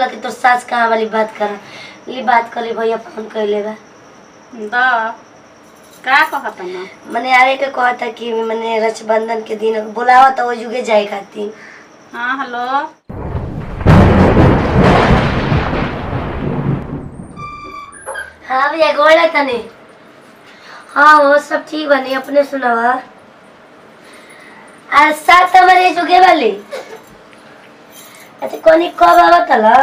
लगे तो सास कहाँ वाली बात कर ली बात कर ली भैया फोन कर लेगा का कहता ना मने आवे के कहता कि मने रक्षाबंधन के दिन बुलावा तो वो जुगे जाए खाती। हाँ हेलो हाँ भैया गोला तने। हाँ वो सब ठीक बनी अपने सुनावा। आज सात हमारे जुगे वाली अच्छा कोनी कब आवत ला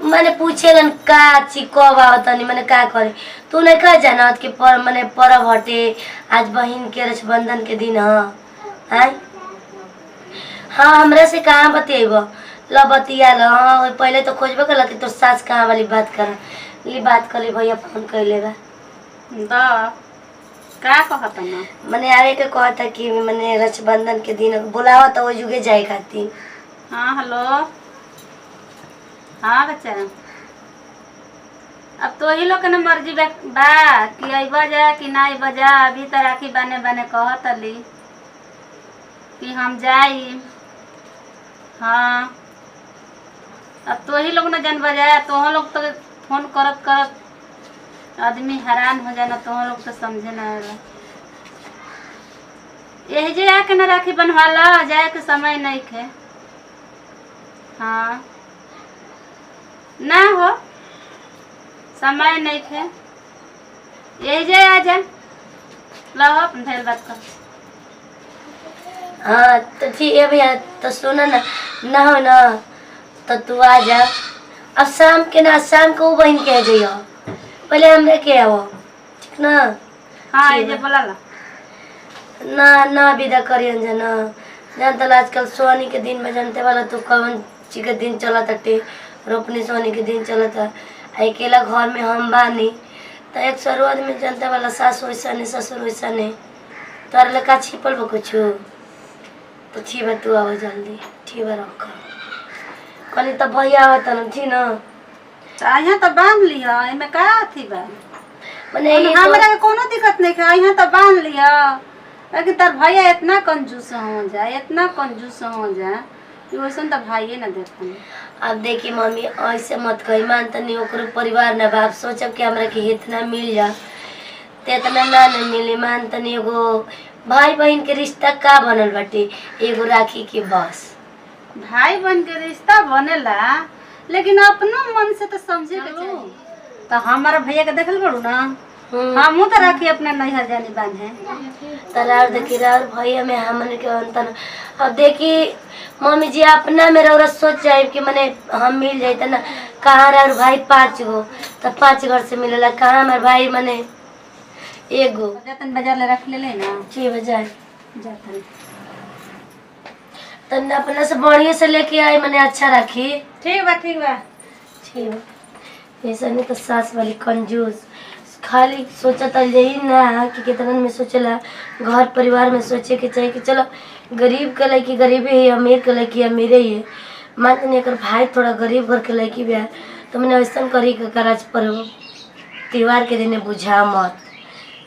मैंने पूछे लन का ची कब आवत नहीं मैंने का करे तू नहीं कह जाना कि पर मैंने परब हटे आज बहन के रक्षाबंधन के दिन हाँ हमरा से कहाँ बतेब ल बतिया ल हाँ पहले तो खोजबे कर कि तोर सास कहाँ वाली बात कर ली बात कर ली भैया फोन कर लेगा का कहता ना मैंने आवे के कहता कि मैंने रक्षाबंधन के दिन बुलावा तो वो जुगे जाए खाती। हाँ हेलो हाँ बच्चा अब तो ही लोग के मर्जी बा कि अइबा जा कि ना अइबा जा। अभी तो राखी बने बने कहत ली कि हम जाई। हाँ अब तो ही लोग न जानबा जाए तो लोग तो फोन करत करत आदमी हैरान हो जाए ना तो लोग तो समझे ना यही जे आके न राखी बनवाला जाए के समय नहीं खे। हाँ ना हो समय नहीं खे यही जे आ जा लो अपन ढेर बात कर। हाँ तो ठीक है भैया तो सुना ना हो ना तो तू आ जा अब शाम के ना शाम को बहन कह जाइयो पहले हमरे के आओ ठीक ना। हाँ ये जे बोला ला ना ना विदा करियन जना जानता आजकल सोनी के दिन में जानते वाला तो कौन ची के दिन चला तटे रोपनी सोनी के दिन चला था अकेला घर में हम बानी तो एक शुरुआत में जानते वाला सास वैसा नहीं ससुर वैसा नहीं तार लका छिपल बा कुछ तो ठीक है तू आओ जल्दी ठीक है रख कल तो भैया आवत न ठीक ना यहाँ तो बांध लिया इनमें का थी बा मने हमरा के कोनो दिक्कत नहीं है यहाँ तो बांध लिया लेकिन तार भैया इतना कंजूस हो जाए इतना कंजूस हो जाए कि वैसन तो भाई ना देखन। अब देखी मम्मी ऐसे मत कही मान तनी ओकर परिवार ना बाप सोचब कि हमरा के इतना मिल जा ते इतना ना मिले मान तनी एगो भाई बहन के रिश्ता का बनल बाटे एगो राखी के बस भाई बहन के रिश्ता बनेला लेकिन अपनो मन से तो समझे के चाहिए। तो हमारा भैया के देखल बड़ू ना हमू तो राखी अपने नैहर जानी बांधे तलार देखी रार भैया में हमने के अंतर अब देखी मम्मी जी अपना मेरा औरत सोच जाए कि मैंने हम मिल जाते ना कहाँ रह भाई 5 गो तो 5 घर से मिलेला कहाँ हमारे भाई मने एगो जतन बाजार ले रख ले ना 6 बजे जातन तन्ने अपना से बढ़िया से लेके आए मैंने अच्छा रखी ठीक बा ठीक बा ठीक है ऐसा नहीं तो सास वाली कंजूस खाली सोचा था यही ना कि कितना में सोचला घर परिवार में सोचे के चाहिए कि चलो गरीब के लड़की गरीबी है अमीर के लड़की अमीर ही है मान नहीं कर भाई थोड़ा गरीब घर के लड़की भी है तो मैंने वैसा करी कराज पर त्योहार के दिन बुझा मत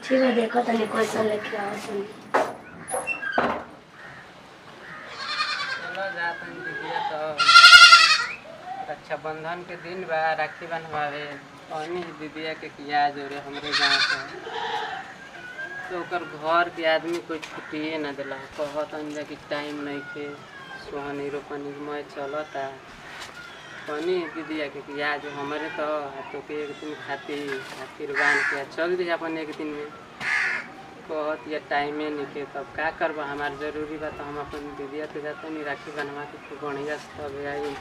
ठीक है देखो तनी कैसा लेके आओ सुन रक्षाबंधन के दिन बा राखी बनवावे अमी दीदिया के किया जोरे हमरे गाँव से तो ओकर घर के आदमी कोई छुट्टिए न दिला कहत अंदर कि टाइम नहीं के सोहनी रोपनी में चलता कनी दीदिया के किया जो हमारे तो के एक दिन खातिर बांध के चल दी अपन एक दिन में कहत या टाइमे नहीं के तब का करबा हमार जरूरी बा तो हम अपन दीदिया तो जाते नहीं राखी बनवा के खूब बढ़िया से तब आई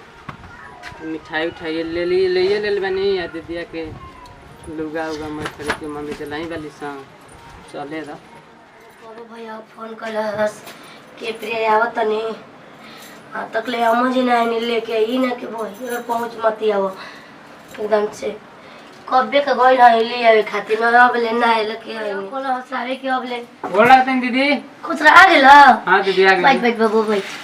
मिठाई उठाई ले बनी या दीदिया के लुगा उगा मैं खरीद के मम्मी चलाई वाली संग चले दा बाबू भैया फोन कलस के प्रिय आवत तनी तक ले हम जी ना लेके ई ना के भैया पहुंच मत आओ एकदम से कब्बे का गोइल है ले आवे खातिर मैं अब ले ना लेके आई कोला हसावे के अब ले बोल रहा था दीदी कुछ आ गेला हां दीदी आ गई बैठ बाबू बैठ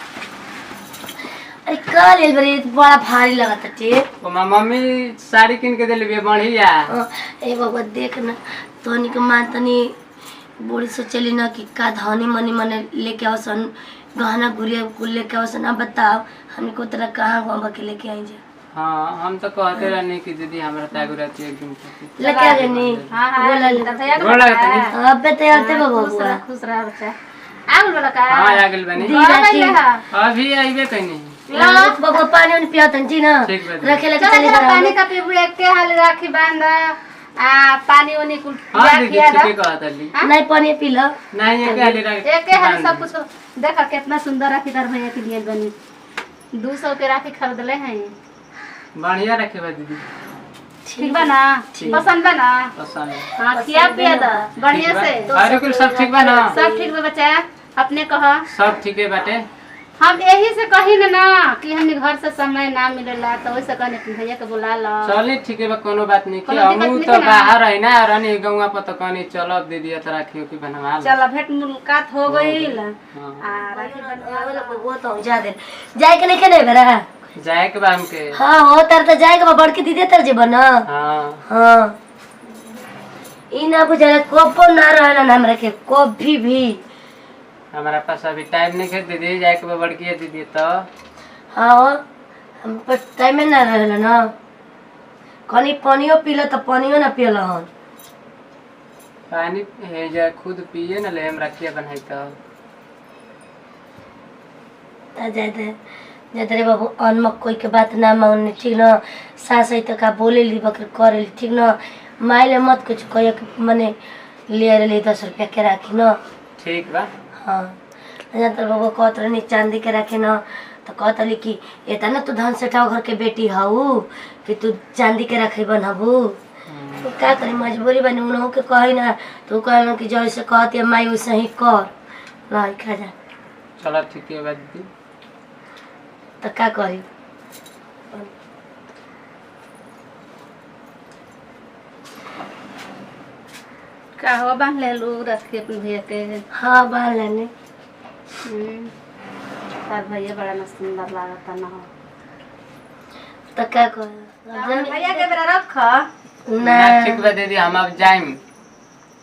अरे कल एल बड़ी बड़ा भारी लगा टे ओ मम्मी साड़ी किन के देले बढ़िया ए बाबा देख ना तोनी के मान तनी बूढ़ी से चली ना कि का धनी मनी मने लेके आओ सन गहना गुड़िया कुल लेके आओ सन अब बताओ हमको उतना कहाँ घूम के लेके आई जा। हाँ हम तो कहते रहने कि दीदी हमरा तागु रहती एक दिन खातिर। लेके आ गनी। हाँ हाँ बोला ले। गोड़ लगता नहीं। अब ते आते बाबू। खुश रह बच्चा। आगल वाला का? हाँ आगल बनी। अभी आइबे कहीं बाबू पानी उन पियातन जी ना। ठीक बा। रखे लेके चल चले जरा जा। पानी का पीबू एक के हाल राखी बांध पानी उनी कुल हाँ पिया दीदी किया ठीके कहता ली। नहीं पानी पी लो। नहीं एक हाली रख। एक के हाल सब कुछ देखा कितना सुंदर राखी तार भैया के लिए बनी। 200 के राखी खरीद ले हैं। बढ़िया रखे बा दीदी। ठीक बा ना? पसंद बा ना? पसंद है। हाँ खिया पिया दा बढ़िया से। अरे कुल सब ठीक बा ना? सब ठीक बा बच्चा। अपने कहा सब ठीके बाटे। हम यही से कही ना कि हमने घर से समय ना मिलेला तो वैसे कहने कि भैया के बुला लो। चले ठीके बा कोनो बात नहीं कि कोनो दिक्कत हम नहीं तो है ना? बाहर है ना रनी गौवा पर तो कहनी चलो दीदी तो राखियो की बनवा लो। चलो भेंट मुलाकात हो गईल। हाँ राखी बनवा वो तो जा दे। जाए के नहीं के नहीं बेरा। जाए के बा हमके। हाँ हो तर तो जाए के बा बड़की दीदी तर जे बना। हाँ हाँ ई ना बुझाला कोपो ना रहला ना हमरा के कभी भी। हमारा पास अभी टाइम नहीं है दीदी जाए के बा बड़की है दीदी तो। हाँ हम पर टाइम ना रहला ना। कनी पानियो पीला तो पानियो ना पियला हन। पानी है जा खुद पिए ना ले हम रखिए बनाई तो। ता जाते रे बाबू अनमक कोई के बात ना मानने ठीक ना। सास है तो का बोले ली बकर करे ली ठीक ना। माइले मत कुछ कहे मने ले रे 10 रुपया के राखी ना। ठीक बा। हाँ जाते बाबू कहत रही चांदी के राखे ना तो कहत रही कि एता ना तू धन सेठाव घर के बेटी हऊ कि तू चांदी के रखे बनबू। तो का करी मजबूरी बनी उनहु के कही ना तो कहलन कि जैसे कहती माई वैसे ही कर लाई खा जा। चलो ठीक है बा दीदी। तो का करी का हो बांध ले लू रखी अपने भैया के। हाँ बाल लेने तार भैया बड़ा ना सुंदर लागता ना हो। तो क्या कर भैया के बेरा रख। ना ठीक बा दीदी हम अब जाएं।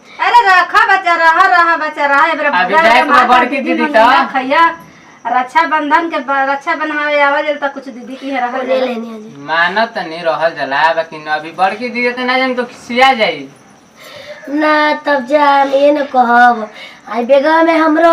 अरे रखा बच्चा रहा बच्चा रहा ए बेरा अभी जाए के बड़की दीदी तो। खैया रक्षाबंधन के रक्षा बनवावे आवल त कुछ दीदी की रह ले लेने आज मानत नहीं रहल जला लेकिन अभी बड़की दीदी तो ना जान तो खिसिया जाई ना तब जा ये न कहब आई बेगा में हमरो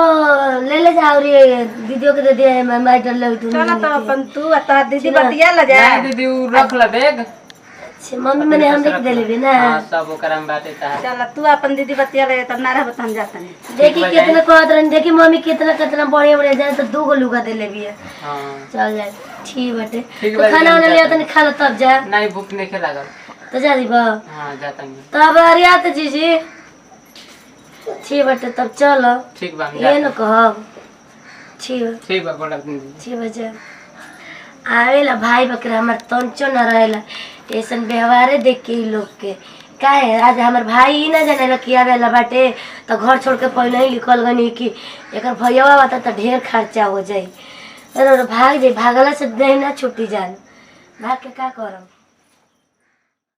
ले जाओ रे दीदियों के दे दे मैं डर लग तू। चल तो अपन तू त दीदी बतिया ल जा। नहीं दीदी उ रख ल बैग। अच्छा मम्मी मैंने हम देख दे लेबे ना। हां सब ओकरा में बाटे ता। चल तू अपन दीदी बतिया ले तब ना रहब हम जातन। देखी कितना कहत रहन देखी मम्मी कितना कितना बढ़िया बढ़िया जाए तो 2 गो लुगा दे लेबी है। हां चल जाए ठीक बाटे ठीक तो बा, खाना वाना ले तनी खा लो तब जा। नहीं भूख नहीं के लागल तो जा दीबा। हां जाता नहीं तब अरिया तो जीजी ठीक बाटे तब चलो ठीक बा हम ये जाते न कहब ठीक बा गोड़ा दीदी ठीक बजे आवेला भाई बकरा हमार तंचो न रहेला ऐसन व्यवहारे देख के इ लोग के काहे आज हमार भाई ही ना जाने कि आवेला बाटे तो घर छोड़ के पहले ही निकल गनी कि एकर भैया बता तो ढेर खर्चा हो जाई। अरे भाग जाई भागला से देह ना छुट्टी जान भाग के का करब।